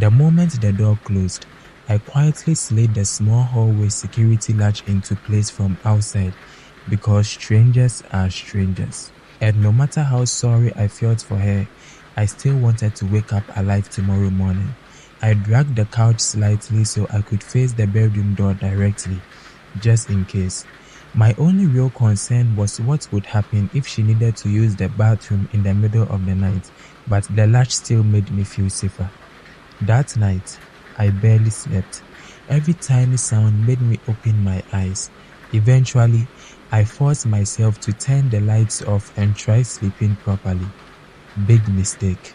The moment the door closed, I quietly slid the small hallway security latch into place from outside because strangers are strangers. And no matter how sorry I felt for her, I still wanted to wake up alive tomorrow morning. I dragged the couch slightly so I could face the bedroom door directly, just in case. My only real concern was what would happen if she needed to use the bathroom in the middle of the night, but the latch still made me feel safer. That night, I barely slept. Every tiny sound made me open my eyes. Eventually, I forced myself to turn the lights off and try sleeping properly. Big mistake.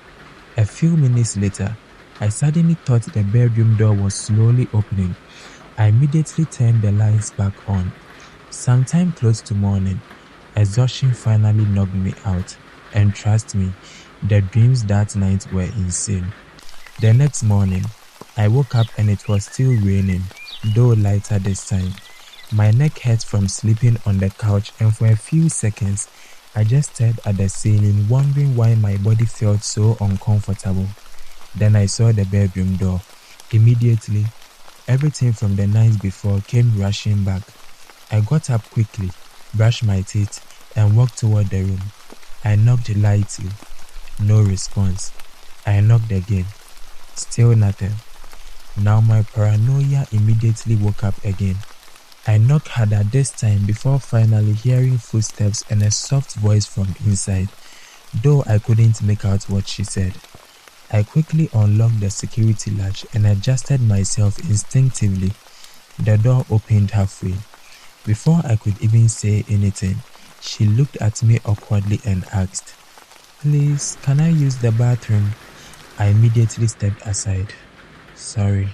A few minutes later, I suddenly thought the bedroom door was slowly opening. I immediately turned the lights back on. Sometime close to morning, exhaustion finally knocked me out, and trust me, the dreams that night were insane. The next morning, I woke up and it was still raining, though lighter this time. My neck hurt from sleeping on the couch, and for a few seconds, I just stared at the ceiling, wondering why my body felt so uncomfortable. Then I saw the bedroom door. Immediately, everything from the night before came rushing back. I got up quickly, brushed my teeth, and walked toward the room. I knocked lightly. No response. I knocked again. Still nothing. Now my paranoia immediately woke up again. I knocked harder this time before finally hearing footsteps and a soft voice from inside, though I couldn't make out what she said. I quickly unlocked the security latch and adjusted myself instinctively. The door opened halfway. Before I could even say anything, she looked at me awkwardly and asked, "Please, can I use the bathroom?" I immediately stepped aside. "Sorry."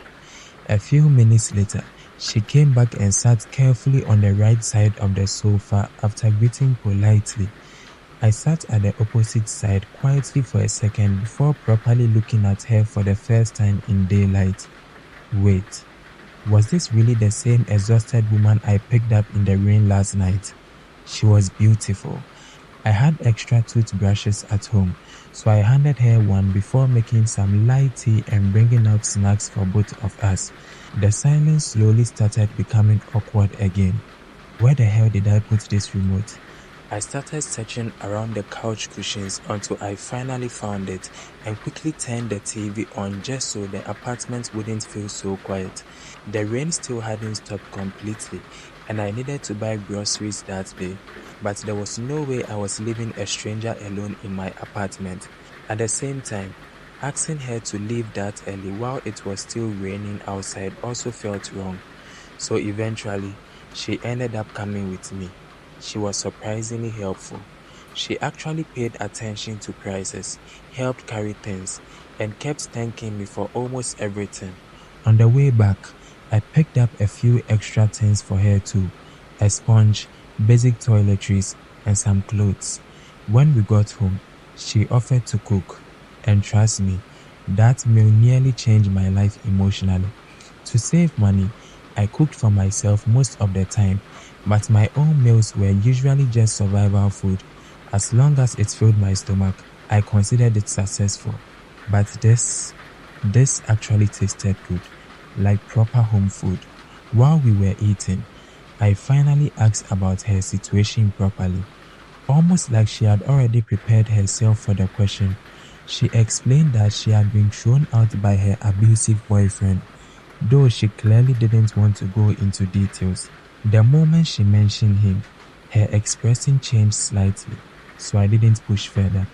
A few minutes later, she came back and sat carefully on the right side of the sofa after greeting politely. I sat at the opposite side quietly for a second before properly looking at her for the first time in daylight. Wait, was this really the same exhausted woman I picked up in the rain last night? She was beautiful. I had extra toothbrushes at home, so I handed her one before making some light tea and bringing out snacks for both of us. The silence slowly started becoming awkward again. Where the hell did I put this remote? I started searching around the couch cushions until I finally found it and quickly turned the TV on just so the apartment wouldn't feel so quiet. The rain still hadn't stopped completely, and I needed to buy groceries that day, but there was no way I was leaving a stranger alone in my apartment. At the same time, asking her to leave that early while it was still raining outside also felt wrong. So eventually, she ended up coming with me. She was surprisingly helpful. She actually paid attention to prices, helped carry things, and kept thanking me for almost everything. On the way back, I picked up a few extra things for her too: a sponge, basic toiletries, and some clothes. When we got home, she offered to cook, and trust me, that meal nearly changed my life emotionally. To save money, I cooked for myself most of the time, but my own meals were usually just survival food. As long as it filled my stomach, I considered it successful. But this actually tasted good, like proper home food. While we were eating, I finally asked about her situation properly, almost like she had already prepared herself for the question. She explained that she had been thrown out by her abusive boyfriend, though she clearly didn't want to go into details. The moment she mentioned him, her expression changed slightly, so I didn't push further.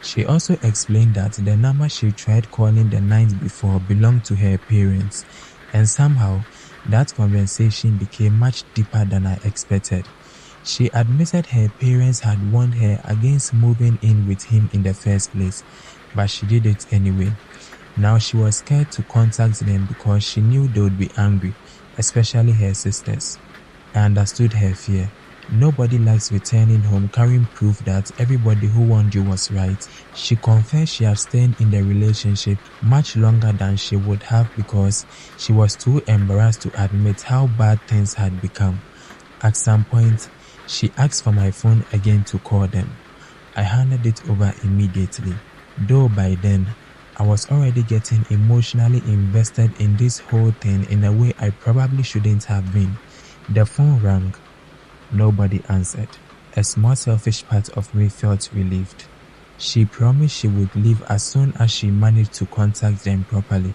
She also explained that the number she tried calling the night before belonged to her parents, and somehow that conversation became much deeper than I expected. She admitted her parents had warned her against moving in with him in the first place, but she did it anyway. Now she was scared to contact them because she knew they would be angry, especially her sisters. I understood her fear. Nobody likes returning home carrying proof that everybody who warned you was right. She confessed she had stayed in the relationship much longer than she would have because she was too embarrassed to admit how bad things had become. At some point, she asked for my phone again to call them. I handed it over immediately, though by then, I was already getting emotionally invested in this whole thing in a way I probably shouldn't have been. The phone rang. Nobody answered. A small selfish part of me felt relieved. She promised she would leave as soon as she managed to contact them properly,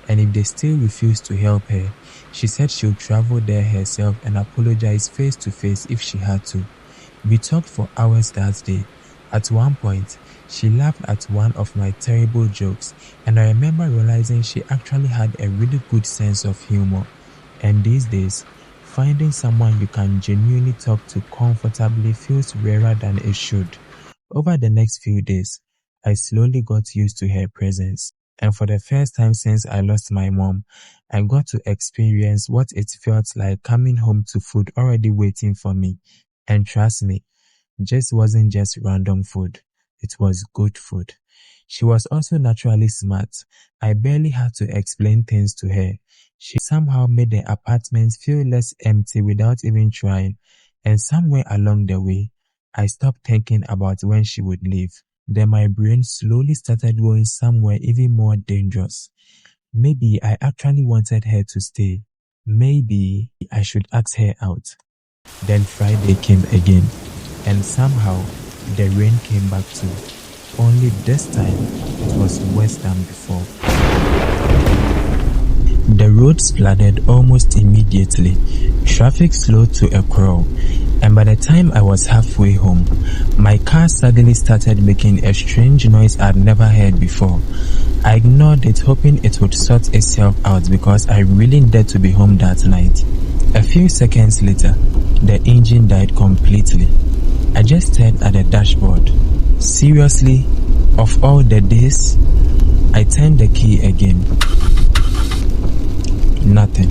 and if they still refused to help her, she said she would travel there herself and apologize face to face if she had to. We talked for hours that day. At one point, she laughed at one of my terrible jokes, and I remember realizing she actually had a really good sense of humor. And these days, finding someone you can genuinely talk to comfortably feels rarer than it should. Over the next few days, I slowly got used to her presence, and for the first time since I lost my mom, I got to experience what it felt like coming home to food already waiting for me. And trust me, just wasn't just random food. It was good food. She was also naturally smart. I barely had to explain things to her. She somehow made the apartment feel less empty without even trying. And somewhere along the way, I stopped thinking about when she would leave. Then my brain slowly started going somewhere even more dangerous. Maybe I actually wanted her to stay. Maybe I should ask her out. Then Friday came again, and somehow the rain came back too. Only this time it was worse than before. The roads flooded almost immediately. Traffic slowed to a crawl, and by the time I was halfway home, my car suddenly started making a strange noise I'd never heard before. I ignored it, hoping it would sort itself out because I really needed to be home that night. A few seconds later, the engine died completely. I just stared at the dashboard. Seriously, of all the days, I turned the key again. Nothing.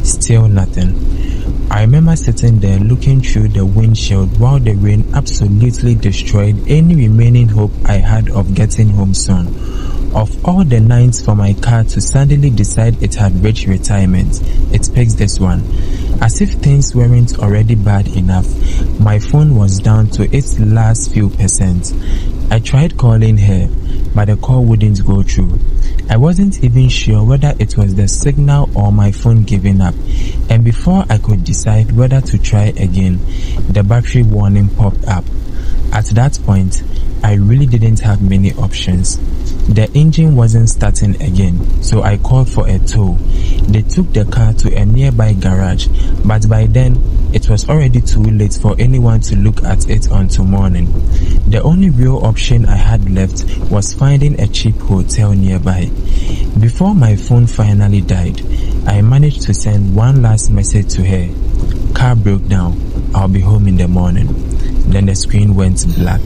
Still nothing. I remember sitting there looking through the windshield while the rain absolutely destroyed any remaining hope I had of getting home soon. Of all the nights for my car to suddenly decide it had reached retirement, it picks this one. As if things weren't already bad enough, my phone was down to its last few percent. I tried calling her, but the call wouldn't go through. I wasn't even sure whether it was the signal or my phone giving up, and before I could decide whether to try again, the battery warning popped up. At that point, I really didn't have many options. The engine wasn't starting again, so I called for a tow. They took the car to a nearby garage, but by then, it was already too late for anyone to look at it until morning. The only real option I had left was finding a cheap hotel nearby. Before my phone finally died, I managed to send one last message to her. Car broke down. I'll be home in the morning. Then the screen went black.